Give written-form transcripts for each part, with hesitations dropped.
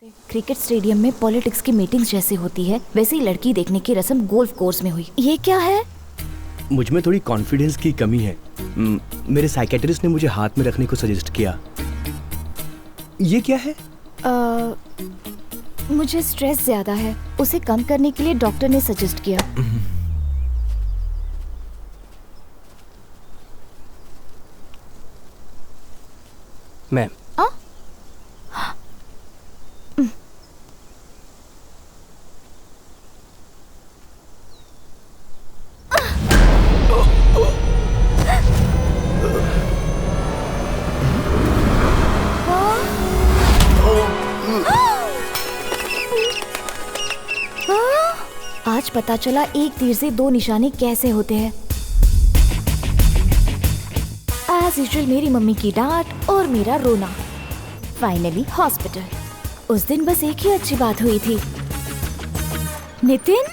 Cricket stadium में politics की meetings जैसे होती है वैसे ही लड़की देखने की रस्म गोल्फ कोर्स में हुई। ये क्या है? मुझ में थोड़ी कॉन्फिडेंस की कमी है। मेरे साइकेट्रिस्ट ने मुझे हाथ में रखने को सजेस्ट किया। ये क्या है? मुझे स्ट्रेस ज्यादा है, उसे कम करने के लिए डॉक्टर ने सजेस्ट किया। मैम, आज पता चला एक तीर से दो निशाने कैसे होते हैं। एज यूजुअल मेरी मम्मी की डांट और मेरा रोना। Finally hospital. उस दिन बस एक ही अच्छी बात हुई थी। नितिन,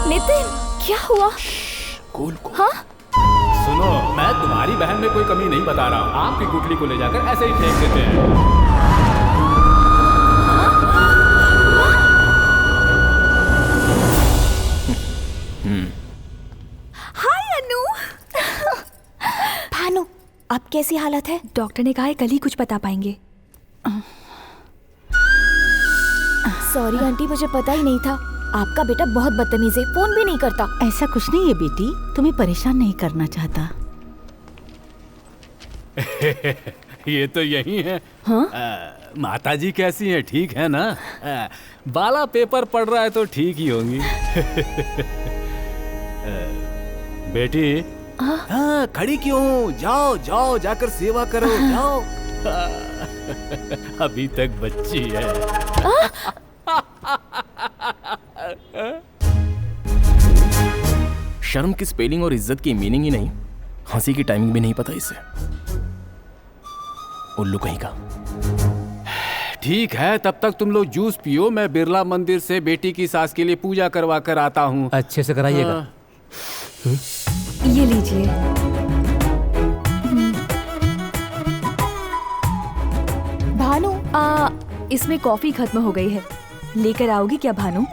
नितिन क्या हुआ? कूल को। हाँ? सुनो, मैं तुम्हारी बहन में कोई कमी नहीं बता रहा हूँ। आपकी गुटली को ले जाकर ऐसे ही फेंक देते हैं। हाय अनु। भानु, अब कैसी हालत है? डॉक्टर ने कहा है कल ही कुछ बता पाएंगे। सॉरी आंटी, मुझे पता ही नहीं था। आपका बेटा बहुत बदतमीज है, फोन भी नहीं करता। ऐसा कुछ नहीं है बेटी, तुम्हें परेशान नहीं करना चाहता। ये तो यही है। हाँ? माता जी कैसी हैं? ठीक है ना? बाला पेपर पढ़ रहा है तो ठीक ही होंगी। बेटी, हाँ, खड़ी क्यों हो? जाओ जाओ, जाकर सेवा करो, जाओ। अभी तक बच्ची है। शर्म की स्पेलिंग और इज्जत की मीनिंग ही नहीं, हंसी की टाइमिंग भी नहीं पता इसे। उल्लू कहीं का। ठीक है, तब तक तुम लोग जूस पियो। मैं बिरला मंदिर से बेटी की सास के लिए पूजा करवा कर आता हूँ। अच्छे से कराइएगा। ये लीजिए। भानु, इसमें कॉफी खत्म हो गई है, लेकर आओगी क्या भानु?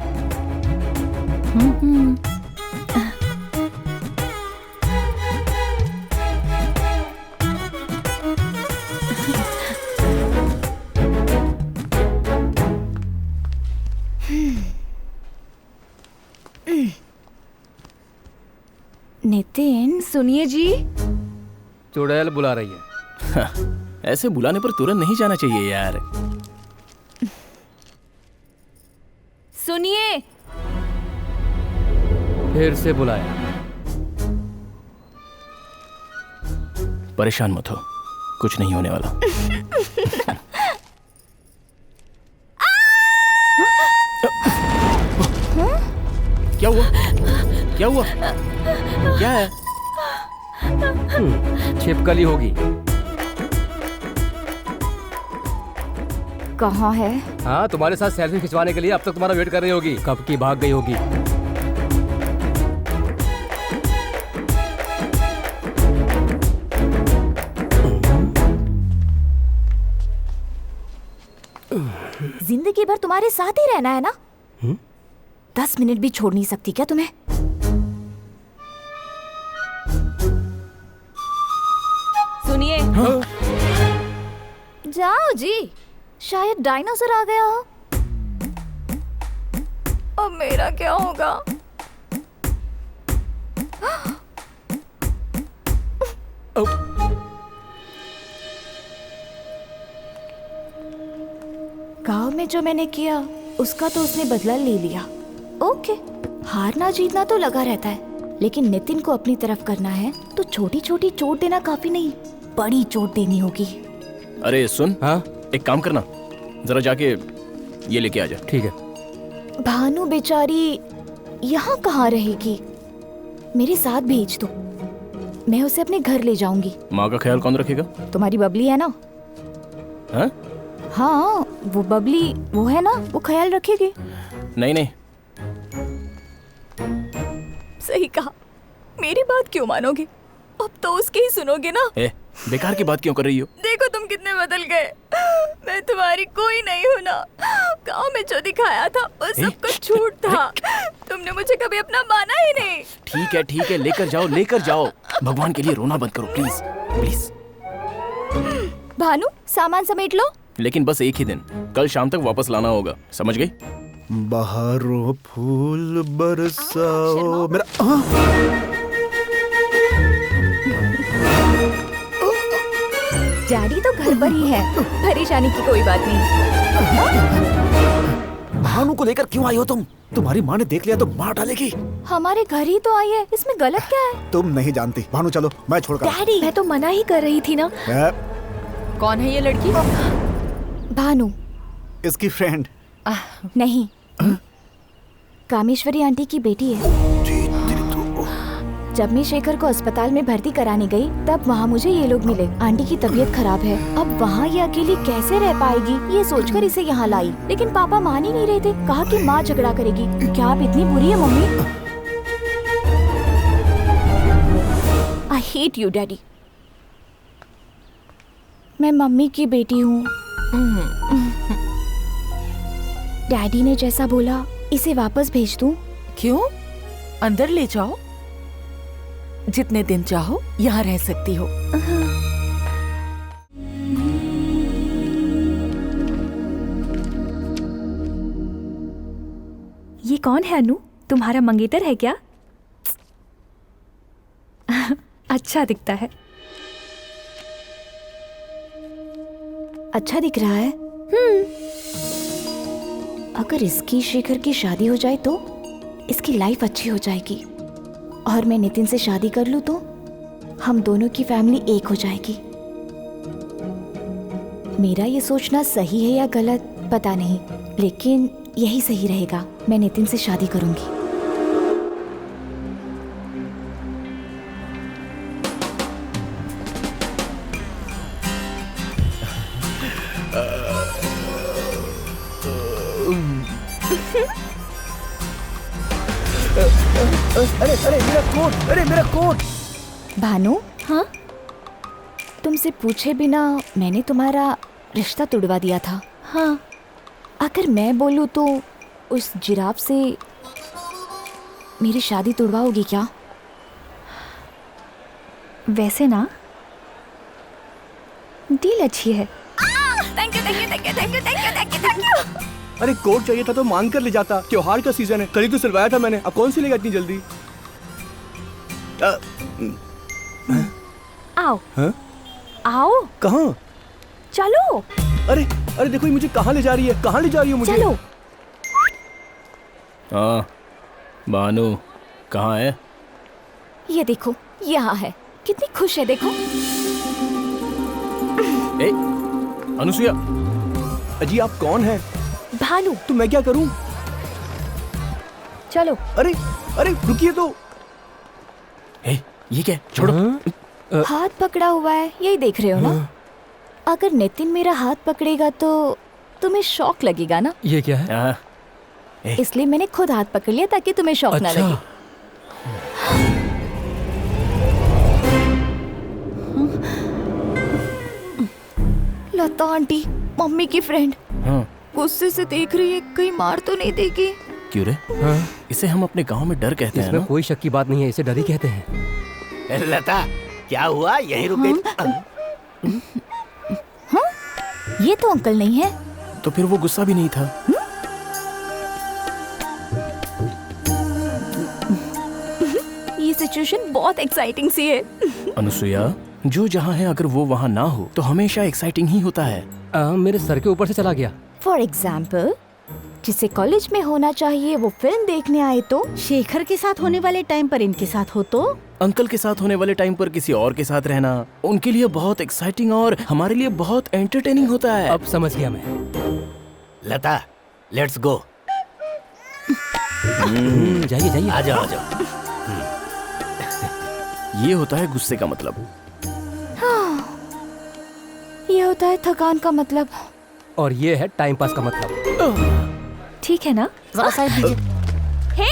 नितिन, सुनिए जी। चुड़ैल बुला रही है। ऐसे बुलाने पर तुरंत नहीं जाना चाहिए यार। सुनिए। फिर से बुलाया। परेशान मत हो, कुछ नहीं होने वाला। क्या हुआ? क्या हुआ? क्या है? छिपकली होगी। कहाँ है? हाँ, तुम्हारे साथ सेल्फी खिंचवाने के लिए अब तक तुम्हारा वेट कर रही होगी। कब की भाग गई होगी। जिंदगी भर तुम्हारे साथ ही रहना है ना? 10 मिनट भी छोड़ नहीं सकती क्या तुम्हें? सुनिए। जाओ जी, शायद डायनासोर आ गया हो। अब मेरा क्या होगा? गांव में जो मैंने किया उसका तो उसने बदला ले लिया। ओके, हारना जीतना तो लगा रहता है, लेकिन नितिन को अपनी तरफ करना है तो छोटी छोटी चोट देना काफी नहीं, बड़ी चोट देनी होगी। अरे सुन, हाँ, एक काम करना, जरा जाके ये लेके आ जा। ठीक है। भानु बेचारी यहाँ कहाँ रहेगी? मेरे साथ भेज दो, मैं उसे अपने घर ले जाऊंगी। माँ का ख्याल कौन रखेगा? तुम्हारी बबली है ना? हाँ? हाँ, वो बबली वो है ना, वो ख्याल रखेगी। नहीं नहीं, सही कहा। मेरी बात क्यों मानोगे? अब तो उसकी ही सुनोगे ना। बेकार की बात क्यों कर रही हो? देखो तुम कितने बदल गए। मैं तुम्हारी कोई नहीं हूँ ना। गाँव में जो दिखाया था वो सब कुछ झूठ था। तुमने मुझे कभी अपना माना ही नहीं। ठीक है, लेकर जाओ। भगवान के लिए रोना बंद करो प्लीज प्लीज। भानु सामान समेट लो। लेकिन बस एक ही दिन, कल शाम तक वापस लाना होगा, समझ गई? बहारों फूल बरसाओ मेरा डैडी तो घर पर ही है, परेशानी की कोई बात नहीं। भानु को लेकर क्यों आई हो तुम? तुम्हारी माँ ने देख लिया तो मार डालेगी। हमारे घर ही तो आई है, इसमें गलत क्या है? तुम नहीं जानती। भानु चलो, मैं छोड़कर। डैडी मैं तो मना ही कर रही थी ना। कौन है ये लड़की? भानु। इसकी फ्रेंड। नहीं, कामेश्वरी आंटी की बेटी है। जब मैं शेखर को अस्पताल में भर्ती कराने गई तब वहाँ मुझे ये लोग मिले। आंटी की तबीयत खराब है, अब वहाँ ये अकेली कैसे रह पाएगी ये सोचकर इसे यहाँ लाई। लेकिन पापा मान ही नहीं रहे थे, कहा कि माँ झगड़ा करेगी। क्या आप इतनी बुरी है mummy? I hate you daddy. मैं मम्मी की बेटी हूँ। डैडी ने जैसा बोला इसे वापस भेज दूँ? क्यों? अंदर ले जाओ, जितने दिन चाहो यहाँ रह सकती हो। ये कौन है अनु? तुम्हारा मंगेतर है क्या? अच्छा दिखता है। अच्छा दिख रहा है। अगर इसकी शेखर की शादी हो जाए तो इसकी लाइफ अच्छी हो जाएगी, और मैं नितिन से शादी कर लूं तो हम दोनों की फैमिली एक हो जाएगी। मेरा ये सोचना सही है या गलत पता नहीं, लेकिन यही सही रहेगा। मैं नितिन से शादी करूंगी। अरे मेरा कोट। भानु, हाँ? तुमसे पूछे बिना मैंने तुम्हारा रिश्ता तुड़वा दिया था। हाँ। अगर मैं बोलूं तो उस जिराफ से मेरी शादी तुड़वाओगी क्या? वैसे ना डील अच्छी है। Thank you. अरे कोट चाहिए था तो मांग कर ले जाता। त्योहार का सीजन है, कल ही तो सिलवाया था मैंने, अब कौन सिलेगा इतनी जल्दी? आओ। हाँ? आओ। कहाँ? चलो। अरे देखो ये मुझे कहाँ ले जा रही है? कहाँ ले जा रही है मुझे? चलो। हाँ, भानु कहाँ है? ये देखो यहाँ है, कितनी खुश है देखो। ए, अनुसुईया। अजी आप कौन हैं? भानु। तो मैं क्या करूं? चलो। अरे रुकिए तो। ए, ये क्या है? छोड़ो। हाथ पकड़ा हुआ है, यही देख रहे हो ना? अगर नितिन मेरा हाथ पकड़ेगा तो तुम्हें शौक लगेगा ना? ये क्या है? हाँ, इसलिए मैंने खुद हाथ पकड़ लिया ताकि तुम्हें शौक ना लगे। लता आंटी, मम्मी की फ्रेंड, हाँ। गुस्से से देख रही है, कहीं मार तो नहीं देगी? क्यों रे? इसे हम अपने गांव में डर कहते हैं ना? कोई शक की बात नहीं है, इसे डर ही कहते हैं। लता क्या हुआ? यहीं रुक गई? हाँ? ये तो अंकल नहीं है। तो फिर वो गुस्सा भी नहीं था। ये सिचुएशन बहुत एक्साइटिंग सी है। अनुसुईया, जो जहाँ है अगर वो वहाँ ना हो तो हमेशा एक्साइटिंग ही होता है। मेरे सर के ऊपर से चला गया। फॉर एग्जाम्पल, जिसे कॉलेज में होना चाहिए वो फिल्म देखने आए तो? शेखर के साथ होने वाले टाइम पर इनके साथ हो तो? अंकल के साथ होने वाले टाइम पर किसी और के साथ रहना उनके लिए बहुत एक्साइटिंग और हमारे लिए बहुत एंटरटेनिंग होता है। अब समझ गया मैं। लता लेट्स गो। जाइए आ जाओ आ जाओ। ये होता है गुस्से का मतलब। ये होता है थकान का मतलब। और ये है टाइम पास का मतलब। ठीक है ना? जरा साइड दीजिए। हे!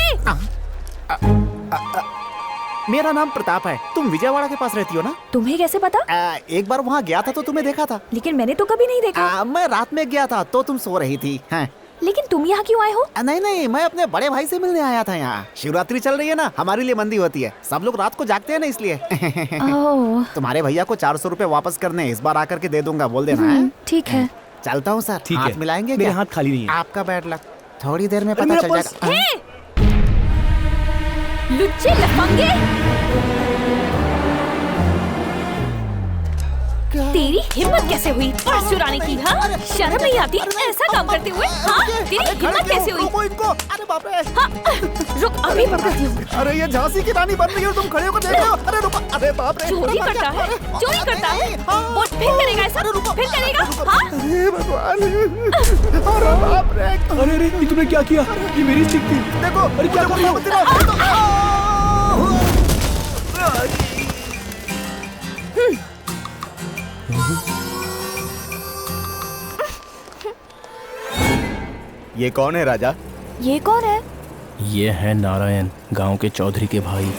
मेरा नाम प्रताप है। तुम विजयवाड़ा के पास रहती हो ना? तुम्हें कैसे पता? एक बार वहाँ गया था तो तुम्हें देखा था। लेकिन मैंने तो कभी नहीं देखा। मैं रात में गया था तो तुम सो रही थी। हाँ। लेकिन तुम यहाँ क्यों आए हो? नहीं, मैं अपने बड़े भाई से मिलने आया था यहाँ। शिवरात्रि चल रही है ना, हमारे लिए मंदी होती है। सब लोग रात को जागते हैं ना, इसलिए। ओह, तुम्हारे भैया को 400 रुपए वापस करने, इस बार आकर के दे दूंगा, बोल देना है। ठीक है। चलता हूँ सर। ठीक हाथ है। मिलाएंगे मेरे क्या? हाथ खाली नहीं है। आपका बैड लक। थोड़ी देर में अरे पता मेरा चल पर्स। जाएगा। लुच्चे लफंगे, तेरी हिम्मत कैसे हुई पर्स चुराने की? हाँ, शर्म नहीं आती ऐसा काम करते हुए? हाँ, तेरी हिम्मत कैसे हुई? रुको इनको। अरे बाप रे। हाँ, रुक, अभी पकड़ती हूँ। अरे ये झांसी की रानी बन रही है, तुम खड़े होकर देख रहे हो। अरे रुको। अरे बाप रे। चोरी करता है, चोरी करता है। बोल, फिर करेगा ऐसा? फिर करेगा? हाँ? अरे भगवान। अरे बाप रे। अरे ये तुमने क्या किया? ये मेरी स्टिक थी। देखो। अरे क्या कर रही हो? ये कौन है राजा? ये कौन है? ये है नारायण, गांव के चौधरी के भाई।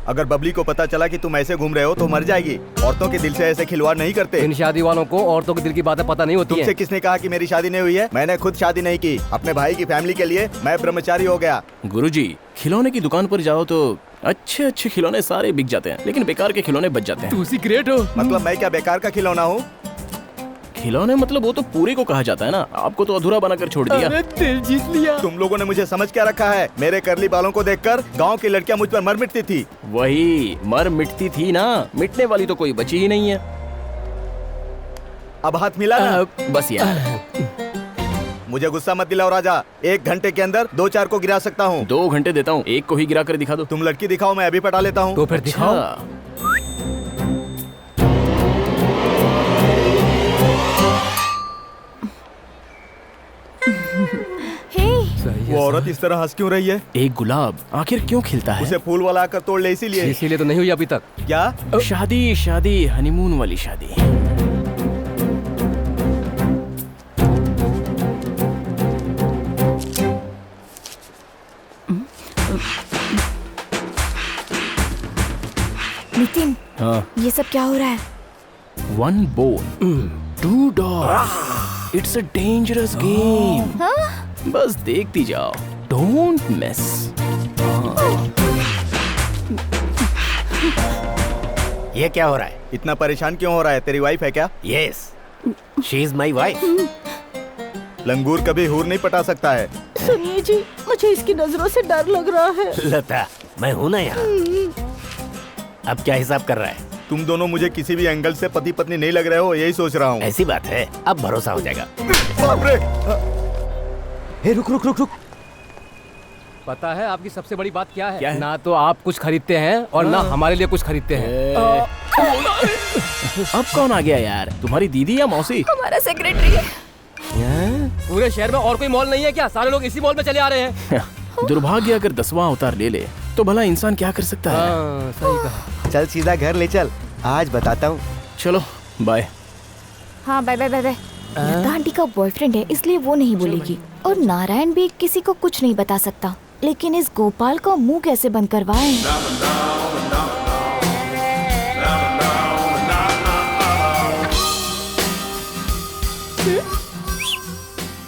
अगर बबली को पता चला कि तुम ऐसे घूम रहे हो तो मर जाएगी। औरतों के दिल से ऐसे खिलवाड़ नहीं करते। इन शादी वालों को औरतों के दिल की बातें पता नहीं होती तुमसे हैं। किसने कहा कि मेरी शादी नहीं हुई है? मैंने खुद शादी नहीं की। अपने भाई की फैमिली के लिए मैं ब्रह्मचारी हो गया। गुरुजी, खिलौने की दुकान पर जाओ तो अच्छे अच्छे खिलौने सारे बिक जाते हैं, लेकिन बेकार के खिलौने बच जाते हैं। तू सीक्रेट हो? मतलब मैं क्या बेकार का खिलौना हूँ? खिलौने मतलब वो तो पूरे को कहा जाता है ना, आपको तो अधूरा बनाकर छोड़ दिया। अरे दिल जीत लिया। तुम लोगों ने मुझे समझ क्या रखा है? मेरे करली बालों को देखकर गांव की लड़कियां मुझ पर मर मिटती थी। वही मर मिटती थी ना, मिटने वाली तो कोई बची ही नहीं है। अब हाथ मिला ना? बस यार। मुझे गुस्सा मत दिलाओ राजा। 1 घंटे के अंदर 2-4 को गिरा सकता हूँ। 2 घंटे देता हूँ, एक को ही गिरा कर दिखा दो। तुम लड़की दिखाओ, मैं अभी पटा लेता हूँ। तो फिर दिखाओ। वो औरत इस तरह हंस क्यों रही है? एक गुलाब आखिर क्यों खिलता है? उसे फूल वाला आकर तोड़ ले, इसीलिए। इसीलिए तो नहीं हुई अभी तक। क्या? शादी हनीमून वाली शादी। नितिन, हाँ। ये सब क्या हो रहा है? 1 bone 2 dogs, it's a dangerous game. बस देखती जाओ, डोंट मिस। ये क्या हो रहा है? इतना परेशान क्यों हो रहा है? तेरी वाइफ है क्या? Yes, she is my wife. लंगूर कभी हूर नहीं पटा सकता है। सुनिए जी, मुझे इसकी नजरों से डर लग रहा है। लता, मैं हूं ना यहाँ। अब क्या हिसाब कर रहा है? तुम दोनों मुझे किसी भी एंगल से पति पत्नी नहीं लग रहे हो, यही सोच रहा हूँ। ऐसी बात है, अब भरोसा हो जाएगा। बाप रे। हे रुक। पता है आपकी सबसे बड़ी बात क्या है? ना तो आप कुछ खरीदते हैं और ना हमारे लिए कुछ खरीदते हैं। अब कौन आ गया यार? तुम्हारी दीदी या मौसी? हमारा सेक्रेटरी। पूरे शहर में और कोई मॉल नहीं है क्या? सारे लोग इसी मॉल में चले आ रहे हैं। दुर्भाग्य अगर 10वां अवतार ले ले तो भला इंसान क्या कर सकता है? हाँ, सही कहा। चल सीधा घर ले चल, आज बताता हूँ। चलो बाय। हाँ, बाय बाय बाय बाय। लता आंटी का बॉयफ्रेंड है, इसलिए वो नहीं बोलेगी। और नारायण भी किसी को कुछ नहीं बता सकता। लेकिन इस गोपाल का मुंह कैसे बंद करवाएं?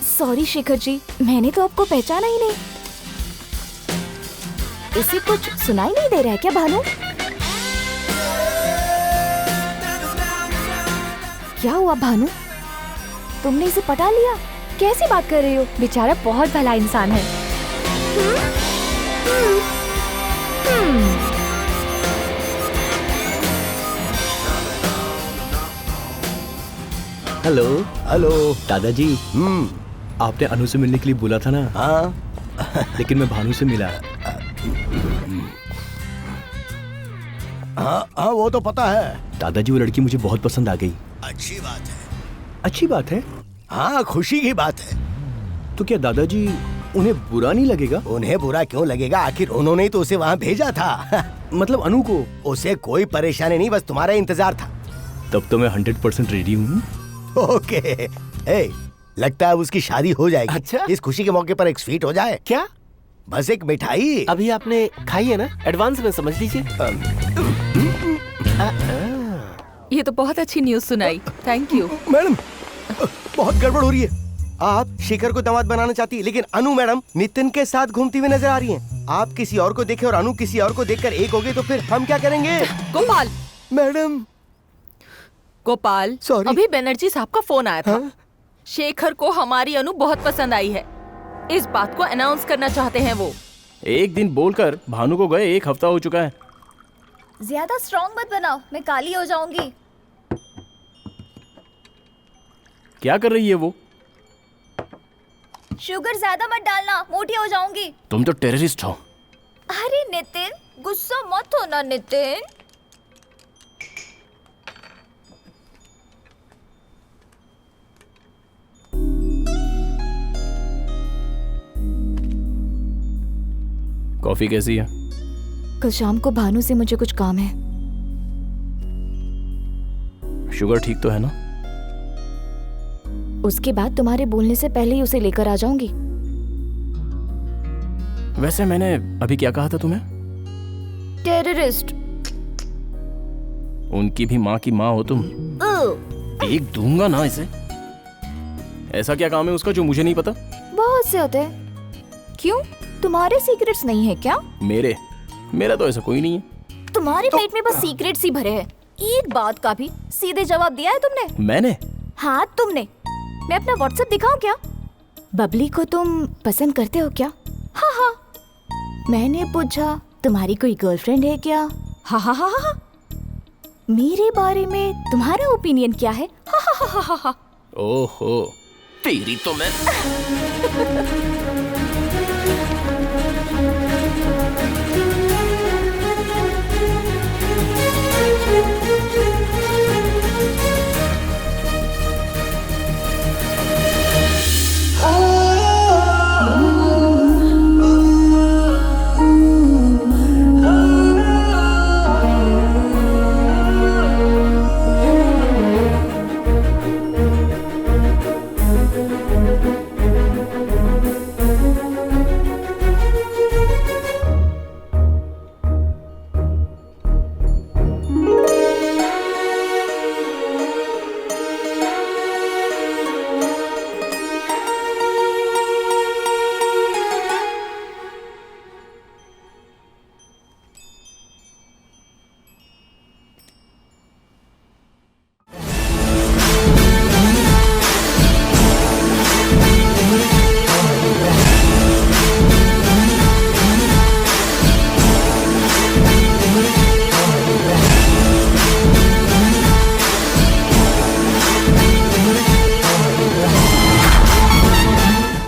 सॉरी शेखर जी, मैंने तो आपको पहचाना ही नहीं। इसे कुछ सुनाई नहीं दे रहा है क्या भानु? क्या हुआ भानु? तुमने इसे पटा लिया? कैसी बात कर रही हो? बेचारा बहुत भला इंसान है। हेलो। हेलो। दादाजी, आपने अनु से मिलने के लिए बोला था ना? हाँ लेकिन मैं भानु से मिला। हाँ, वो तो पता है। दादाजी, वो लड़की मुझे बहुत पसंद आ गई। अच्छी बात है। अच्छी बात है? हाँ, खुशी की बात है। तो क्या दादाजी उन्हें बुरा नहीं लगेगा? उन्हें बुरा क्यों लगेगा? आखिर उन्होंने ही तो उसे वहाँ भेजा था। मतलब अनु को? उसे कोई परेशानी नहीं, बस तुम्हारा इंतजार था। तब तो मैं 100% रेडी हूँ। ओके। ए, लगता है उसकी शादी हो जाएगी। अच्छा? इस खुशी के मौके पर एक स्वीट हो जाए क्या? बस एक मिठाई। अभी आपने खाई है ना, एडवांस में समझ लीजिए। ये तो बहुत अच्छी न्यूज़ सुनाई, थैंक यू। मैडम बहुत गड़बड़ हो रही है। आप शेखर को दामाद बनाना चाहती है, लेकिन अनु मैडम नितिन के साथ घूमती हुई नजर आ रही हैं। आप किसी और को देखे और अनु किसी और को देखकर एक हो गए तो फिर हम क्या करेंगे? Gopal, madam Gopal, Sorry. अभी बनर्जी साहब का फोन आया था। हाँ? शेखर को हमारी अनु बहुत पसंद आई है, इस बात को अनाउंस करना चाहते हैं वो। एक दिन बोलकर भानु को गए 1 हफ्ता हो चुका है। ज्यादा स्ट्रॉन्ग मत बनाओ, मैं काली हो जाऊंगी। क्या कर रही है वो? शुगर ज्यादा मत डालना, मोटी हो जाऊंगी। तुम तो टेररिस्ट हो। अरे नितिन, गुस्सा मत हो ना नितिन। कॉफी कैसी है? कल शाम को भानु से मुझे कुछ काम है। शुगर ठीक तो है ना? उसके बाद तुम्हारे बोलने से पहले ही उसे लेकर आ जाऊंगी। वैसे मैंने अभी क्या कहा था तुम्हें? टेररिस्ट। उनकी भी माँ की माँ हो तुम। एक दूंगा ना इसे। ऐसा क्या काम है उसका जो मुझे नहीं पता? बहुत से होते हैं। क्यों, तुम्हारे सीक्रेट्स नहीं है क्या? मेरा तो ऐसा कोई नहीं है। तुम्हारे पेट में बस सीक्रेट्स ही भरे हैं। एक बात का भी सीधे जवाब दिया है तुमने? मैंने? हाँ तुमने। मैं अपना व्हाट्सएप दिखाऊं क्या? बबली को तुम पसंद करते हो क्या? हाँ हाँ। मैंने पूछा तुम्हारी कोई गर्लफ्रेंड है क्या? हाँ हाँ हाँ हाँ। मेरे बारे में तुम्हारा ओपिनियन क्या है? हाँ हाँ हाँ हाँ हाँ। ओहो, तेरी तो मैं